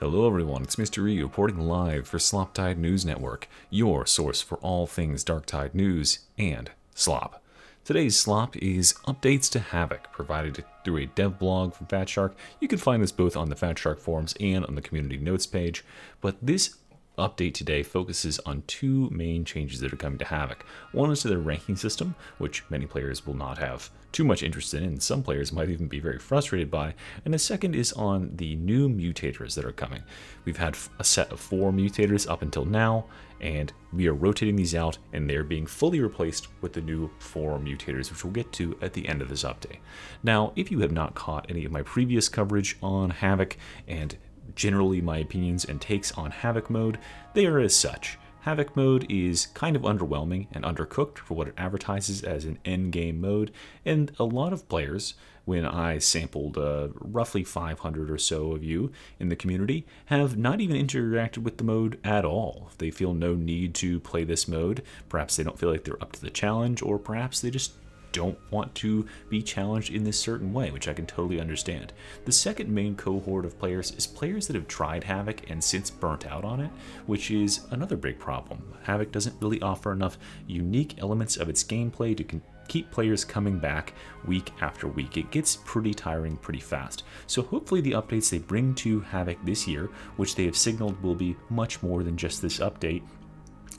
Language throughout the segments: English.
Hello everyone, it's Mr. E reporting live for Darktide News Network, your source for all things Darktide news and slop. Today's slop is updates to Havoc, provided through a dev blog from Fatshark. You can find this both on the Fatshark forums and on the community notes page, but this update today focuses on two main changes that are coming to Havoc. One is to their ranking system, which many players will not have too much interest in, and some players might even be very frustrated by, and the second is on the new mutators that are coming. We've had a set of 4 mutators up until now, and we are rotating these out, and they're being fully replaced with the new 4 mutators, which we'll get to at the end of this update. Now, if you have not caught any of my previous coverage on Havoc, and generally my opinions and takes on Havoc mode, they are as such. Havoc mode is kind of underwhelming and undercooked for what it advertises as an endgame mode, and a lot of players, when I sampled roughly 500 or so of you in the community, have not even interacted with the mode at all. They feel no need to play this mode. Perhaps they don't feel like they're up to the challenge, or perhaps they just don't want to be challenged in this certain way, which I can totally understand. The second main cohort of players is players that have tried Havoc and since burnt out on it, which is another big problem. Havoc doesn't really offer enough unique elements of its gameplay to keep players coming back week after week. It gets pretty tiring pretty fast. So hopefully the updates they bring to Havoc this year, which they have signaled will be much more than just this update,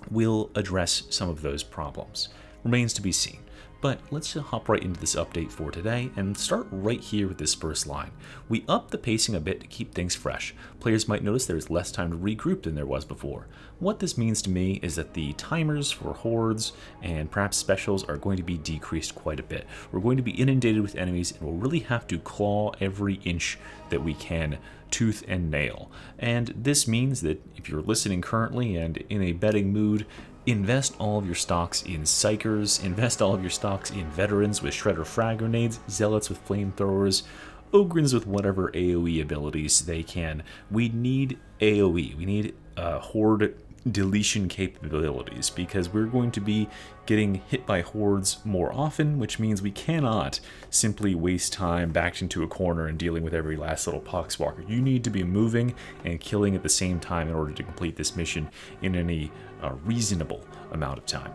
will address some of those problems. Remains to be seen. But let's hop right into this update for today and start right here with this first line. We upped the pacing a bit to keep things fresh. Players might notice there's less time to regroup than there was before. What this means to me is that the timers for hordes and perhaps specials are going to be decreased quite a bit. We're going to be inundated with enemies and we'll really have to claw every inch that we can, tooth and nail. And this means that if you're listening currently and in a betting mood, invest all of your stocks in Psychers, invest all of your stocks in Veterans with Shredder Frag Grenades, Zealots with Flamethrowers, Ogryns with whatever AoE abilities they can. We need AoE, we need Horde deletion capabilities, because we're going to be getting hit by hordes more often, which means we cannot simply waste time backed into a corner and dealing with every last little poxwalker. You need to be moving and killing at the same time in order to complete this mission in any reasonable amount of time.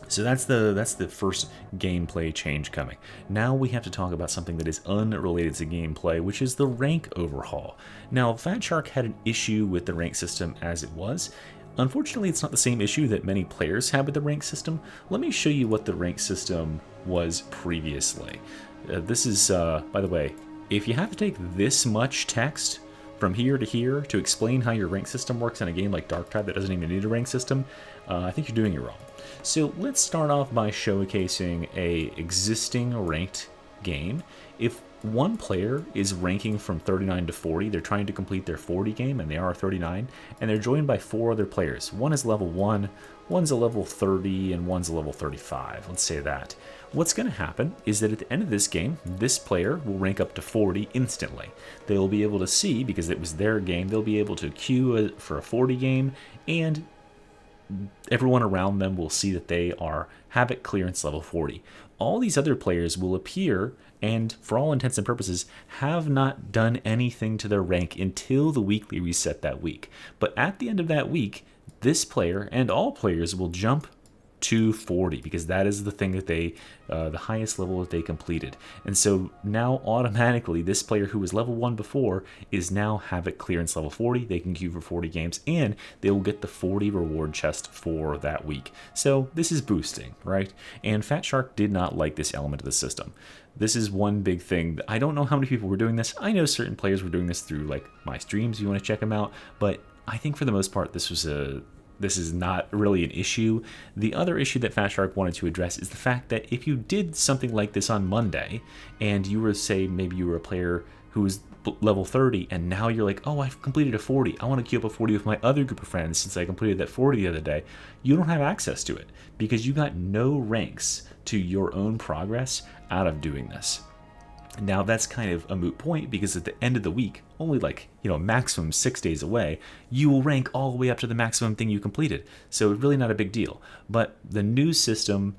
So that's the first gameplay change coming. Now we have to talk about something that is unrelated to gameplay, which is the rank overhaul. Now, Fatshark had an issue with the rank system as it was. Unfortunately, it's not the same issue that many players have with the rank system. Let me show you what the rank system was previously. This is, by the way, if you have to take this much text from here to here to explain how your rank system works in a game like Darktide that doesn't even need a rank system, I think you're doing it wrong. So let's start off by showcasing a existing ranked game. If one player is ranking from 39 to 40, they're trying to complete their 40 game, and they are 39, and they're joined by 4 other players. One is level 1, one's a level 30, and one's a level 35. Let's say that. What's going to happen is that at the end of this game, this player will rank up to 40 instantly. They'll be able to see, because it was their game, they'll be able to queue for a 40 game, and everyone around them will see that they are Havoc clearance level 40. All these other players will appear and, for all intents and purposes, have not done anything to their rank until the weekly reset that week. But at the end of that week, this player and all players will jump to 40, because that is the thing that they, the highest level that they completed. And so now automatically this player who was level 1 before is now Havoc clearance level 40. They can queue for 40 games and they will get the 40 reward chest for that week. So this is boosting, right? And Fatshark did not like this element of the system. This is one big thing. I don't know how many people were doing this. I know certain players were doing this through like my streams, if you want to check them out, but I think for the most part this is not really an issue. The other issue that Fatshark wanted to address is the fact that if you did something like this on Monday, and you were, say, maybe you were a player who was level 30, and now you're like, oh, I've completed a 40. I want to queue up a 40 with my other group of friends since I completed that 40 the other day. You don't have access to it because you got no ranks to your own progress out of doing this. Now that's kind of a moot point, because at the end of the week, only like, maximum 6 days away, you will rank all the way up to the maximum thing you completed. So it's really not a big deal. But the new system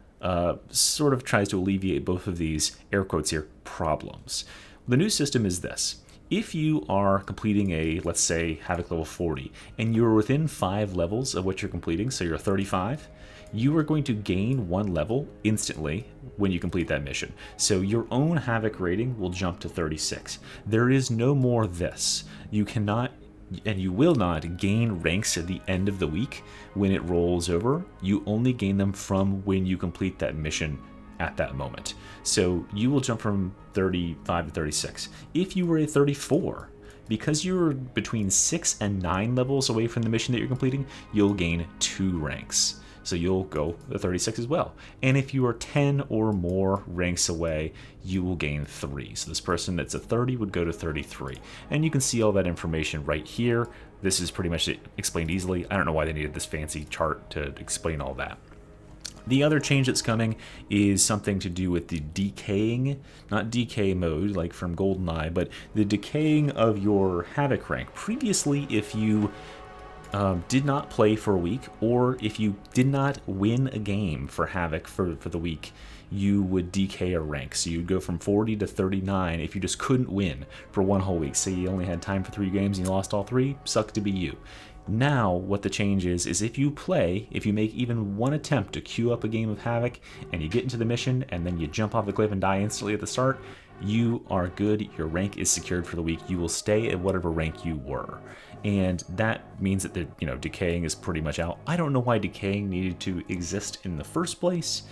sort of tries to alleviate both of these, air quotes here, problems. The new system is this. If you are completing a, let's say, Havoc level 40, and you're within 5 levels of what you're completing, so you're 35, you are going to gain 1 level instantly when you complete that mission. So your own Havoc rating will jump to 36. There is no more this. You cannot and you will not gain ranks at the end of the week when it rolls over. You only gain them from when you complete that mission at that moment. So you will jump from 35 to 36. If you were a 34, because you're between 6 and 9 levels away from the mission that you're completing, you'll gain 2 ranks. So you'll go to 36 as well. And if you are 10 or more ranks away, you will gain 3. So this person that's a 30 would go to 33. And you can see all that information right here. This is pretty much explained easily. I don't know why they needed this fancy chart to explain all that. The other change that's coming is something to do with the decaying, not decay mode like from GoldenEye, but the decaying of your Havoc rank. Previously, if you did not play for a week, or if you did not win a game for Havoc for the week, you would decay a rank. So you'd go from 40 to 39 if you just couldn't win for 1 whole week. Say you only had time for 3 games and you lost all 3, sucks to be you. Now, what the change is if you make even 1 attempt to queue up a game of Havoc, and you get into the mission, and then you jump off the cliff and die instantly at the start, you are good. Your rank is secured for the week. You will stay at whatever rank you were. And that means that the decaying is pretty much out. I don't know why decaying needed to exist in the first place,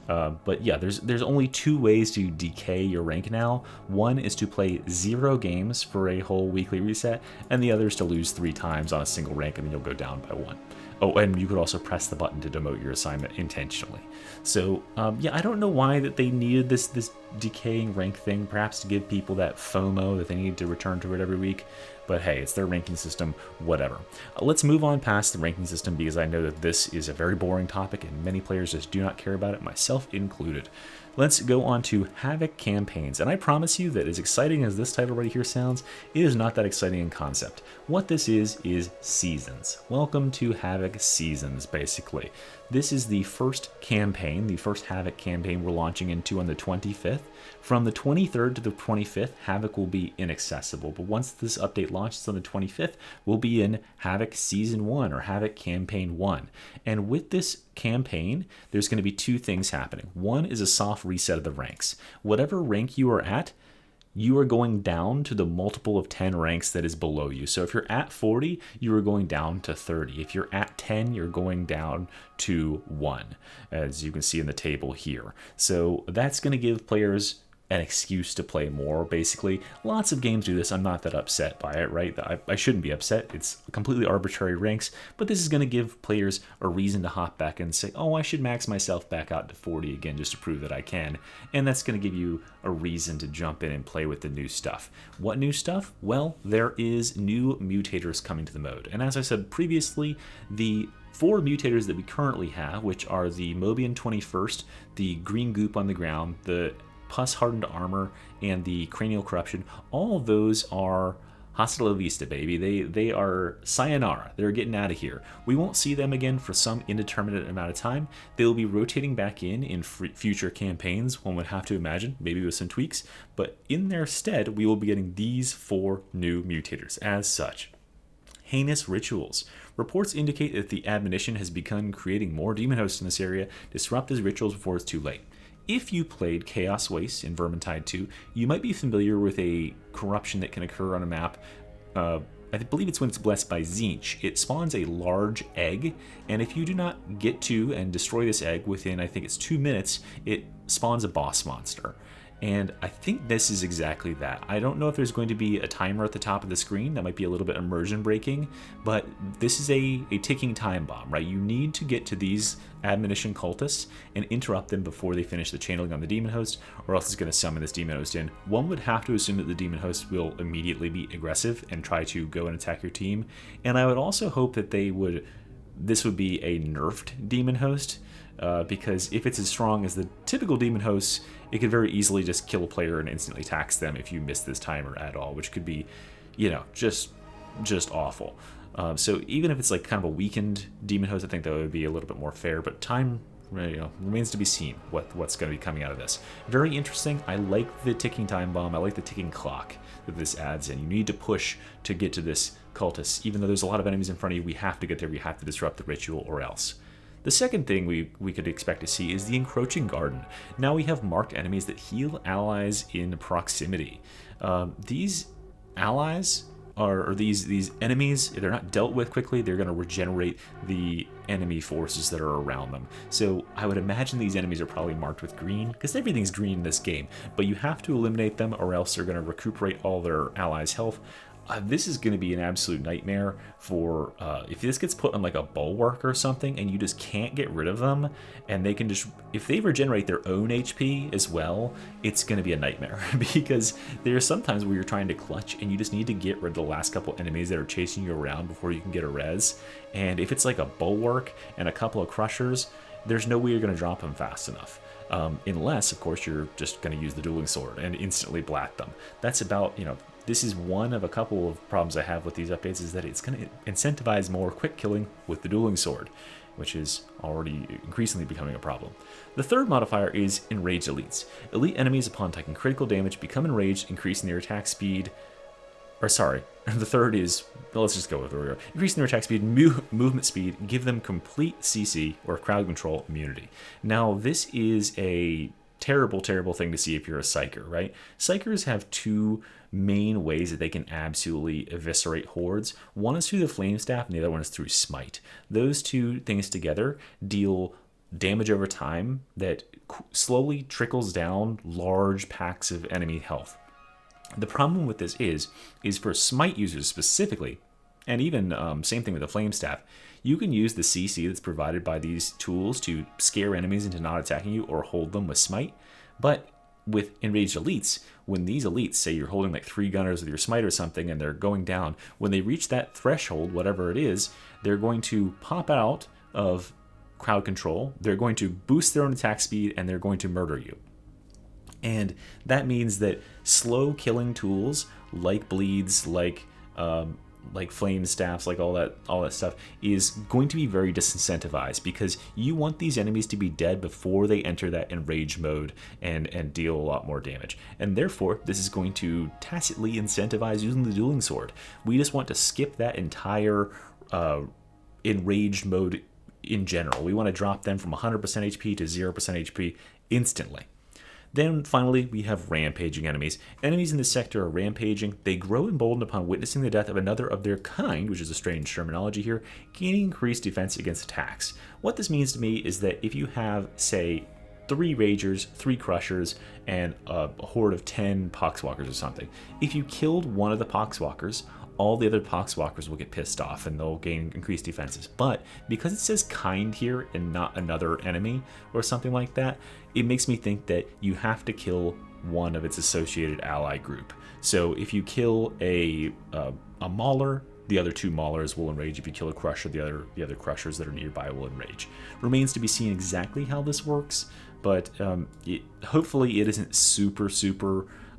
but yeah, there's only 2 ways to decay your rank now. One is to play 0 games for a whole weekly reset, and the other is to lose 3 times on a single rank, and then you'll go down by 1. Oh, and you could also press the button to demote your assignment intentionally. So, yeah, I don't know why that they needed this decaying rank thing, perhaps to give people that FOMO that they need to return to it every week. But hey, it's their ranking system, whatever. Let's move on past the ranking system, because I know that this is a very boring topic and many players just do not care about it, myself included. Let's go on to Havoc campaigns, and I promise you that as exciting as this title right here sounds, it is not that exciting in concept. What this is seasons. Welcome to Havoc Seasons, basically. This is the first campaign, the first Havoc campaign we're launching into on the 25th. From the 23rd to the 25th, Havoc will be inaccessible, but once this update launches on the 25th, we'll be in Havoc Season 1, or Havoc Campaign 1. And with this campaign, there's going to be 2 things happening. One is a soft reset of the ranks. Whatever rank you are at, you are going down to the multiple of 10 ranks that is below you. So if you're at 40, you are going down to 30. If you're at 10, you're going down to 1, as you can see in the table here. So that's going to give players an excuse to play more, basically. Lots of games do this. I'm not that upset by it, right? I shouldn't be upset. It's completely arbitrary ranks, but this is going to give players a reason to hop back and say, oh, I should max myself back out to 40 again just to prove that I can. And that's going to give you a reason to jump in and play with the new stuff. What new stuff? Well, there is new mutators coming to the mode. And as I said previously, the 4 mutators that we currently have, which are the Mobian 21st, the green goop on the ground, the pus-hardened armor, and the cranial corruption, all of those are hasta la vista, baby. They are sayonara. They're getting out of here. We won't see them again for some indeterminate amount of time. They'll be rotating back in future campaigns, one would have to imagine, maybe with some tweaks, but in their stead, we will be getting these 4 new mutators as such. Heinous rituals. Reports indicate that the admonition has begun creating more demon hosts in this area. Disrupt his rituals before it's too late. If you played Chaos Waste in Vermintide 2, you might be familiar with a corruption that can occur on a map. I believe it's when it's blessed by Tzeentch. It spawns a large egg, and if you do not get to and destroy this egg within, I think it's 2 minutes, it spawns a boss monster. And I think this is exactly that. I don't know if there's going to be a timer at the top of the screen. That might be a little bit immersion breaking, but this is a ticking time bomb, right? You need to get to these admonition cultists and interrupt them before they finish the channeling on the demon host, or else it's going to summon this demon host in. One would have to assume that the demon host will immediately be aggressive and try to go and attack your team. And I would also hope that this would be a nerfed demon host, because if it's as strong as the typical demon hosts, it could very easily just kill a player and instantly tax them if you miss this timer at all, which could be, just awful. So even if it's like kind of a weakened demon host, I think that would be a little bit more fair, but time remains to be seen what's going to be coming out of this. Very interesting. I like the ticking time bomb. I like the ticking clock that this adds in. You need to push to get to this cultist. Even though there's a lot of enemies in front of you, we have to get there. We have to disrupt the ritual or else. The second thing we could expect to see is the encroaching garden. Now we have marked enemies that heal allies in proximity. These allies or these enemies, if they're not dealt with quickly, they're going to regenerate the enemy forces that are around them. So I would imagine these enemies are probably marked with green, because everything's green in this game, but you have to eliminate them or else they're going to recuperate all their allies' health. This is going to be an absolute nightmare for if this gets put on like a bulwark or something and you just can't get rid of them, and they can just, if they regenerate their own HP as well, it's going to be a nightmare because there are sometimes where you're trying to clutch and you just need to get rid of the last couple enemies that are chasing you around before you can get a res. And if it's like a bulwark and a couple of crushers, there's no way you're going to drop them fast enough. Unless, of course, you're just going to use the dueling sword and instantly blat them. That's about, this is one of a couple of problems I have with these updates, is that it's going to incentivize more quick killing with the dueling sword, which is already increasingly becoming a problem. The third modifier is enraged elites. Elite enemies, upon taking critical damage, become enraged, increasing their attack speed. Or sorry, the third is, let's just go with where we are. Increasing their attack speed, movement speed, give them complete CC or crowd control immunity. Now, this is a terrible, terrible thing to see if you're a psyker, right? Psykers have two main ways that they can absolutely eviscerate hordes. One is through the flame staff and the other one is through smite. Those two things together deal damage over time that slowly trickles down large packs of enemy health. The problem with this is for smite users specifically, and even same thing with the flame staff, you can use the CC that's provided by these tools to scare enemies into not attacking you or hold them with smite. But with enraged elites, when these elites, say you're holding like 3 gunners with your smite or something and they're going down, when they reach that threshold, whatever it is, they're going to pop out of crowd control, they're going to boost their own attack speed, and they're going to murder you. And that means that slow killing tools like bleeds, like flame staffs, like all that stuff is going to be very disincentivized, because you want these enemies to be dead before they enter that enraged mode and deal a lot more damage. And therefore, this is going to tacitly incentivize using the dueling sword. We just want to skip that entire enraged mode in general. We want to drop them from 100% HP to 0% HP instantly. Then finally, we have rampaging enemies. Enemies in this sector are rampaging. They grow emboldened upon witnessing the death of another of their kind, which is a strange terminology here, gaining increased defense against attacks. What this means to me is that if you have, say, 3 Ragers, 3 Crushers, and a horde of 10 Poxwalkers or something, if you killed one of the Poxwalkers, all the other Poxwalkers will get pissed off and they'll gain increased defenses. But because it says kind here and not another enemy or something like that, it makes me think that you have to kill one of its associated ally group. So if you kill a Mauler, the other 2 Maulers will enrage. If you kill a Crusher, the other Crushers that are nearby will enrage. Remains to be seen exactly how this works, but hopefully it isn't super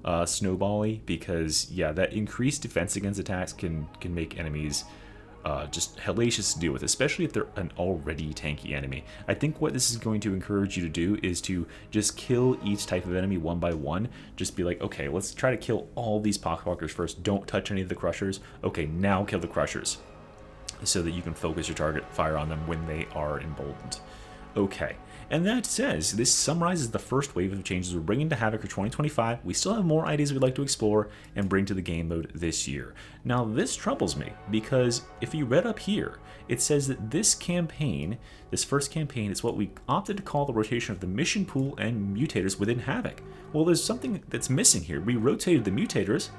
snowbally, because yeah, that increased defense against attacks can make enemies just hellacious to deal with, especially if they're an already tanky enemy. I think what this is going to encourage you to do is to just kill each type of enemy one by one. Just be like, okay, let's try to kill all these Poxwalkers first. Don't touch any of the Crushers. Okay, now kill the Crushers, so that you can focus your target fire on them when they are emboldened. Okay. And that says, this summarizes the first wave of changes we're bringing to Havoc for 2025. We still have more ideas we'd like to explore and bring to the game mode this year. Now, this troubles me, because if you read up here, it says that this campaign, this first campaign, is what we opted to call the rotation of the mission pool and mutators within Havoc. Well, there's something that's missing here. We rotated the mutators,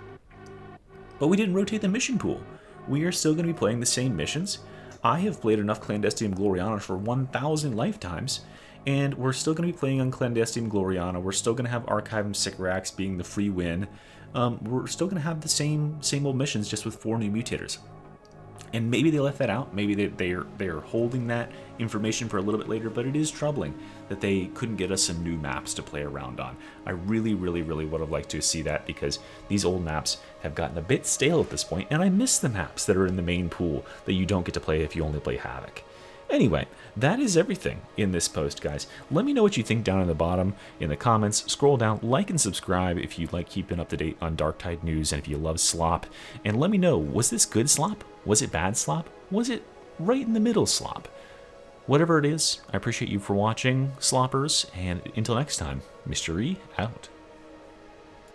but we didn't rotate the mission pool. We are still going to be playing the same missions. I have played enough Clandestine Gloriana for 1,000 lifetimes, and we're still going to be playing on Clandestine Gloriana. We're still going to have Archive and Sycorax being the free win. We're still going to have the same old missions, just with 4 new mutators. And maybe they left that out. Maybe they're holding that information for a little bit later, but it is troubling that they couldn't get us some new maps to play around on. I really would have liked to see that, because these old maps have gotten a bit stale at this point, and I miss the maps that are in the main pool that you don't get to play if you only play Havoc. Anyway, that is everything in this post, guys. Let me know what you think down in the bottom in the comments. Scroll down, like and subscribe if you like keeping up to date on Darktide news and if you love slop. And let me know, was this good slop? Was it bad slop? Was it right in the middle slop? Whatever it is, I appreciate you for watching, sloppers, and until next time, Mr. E out.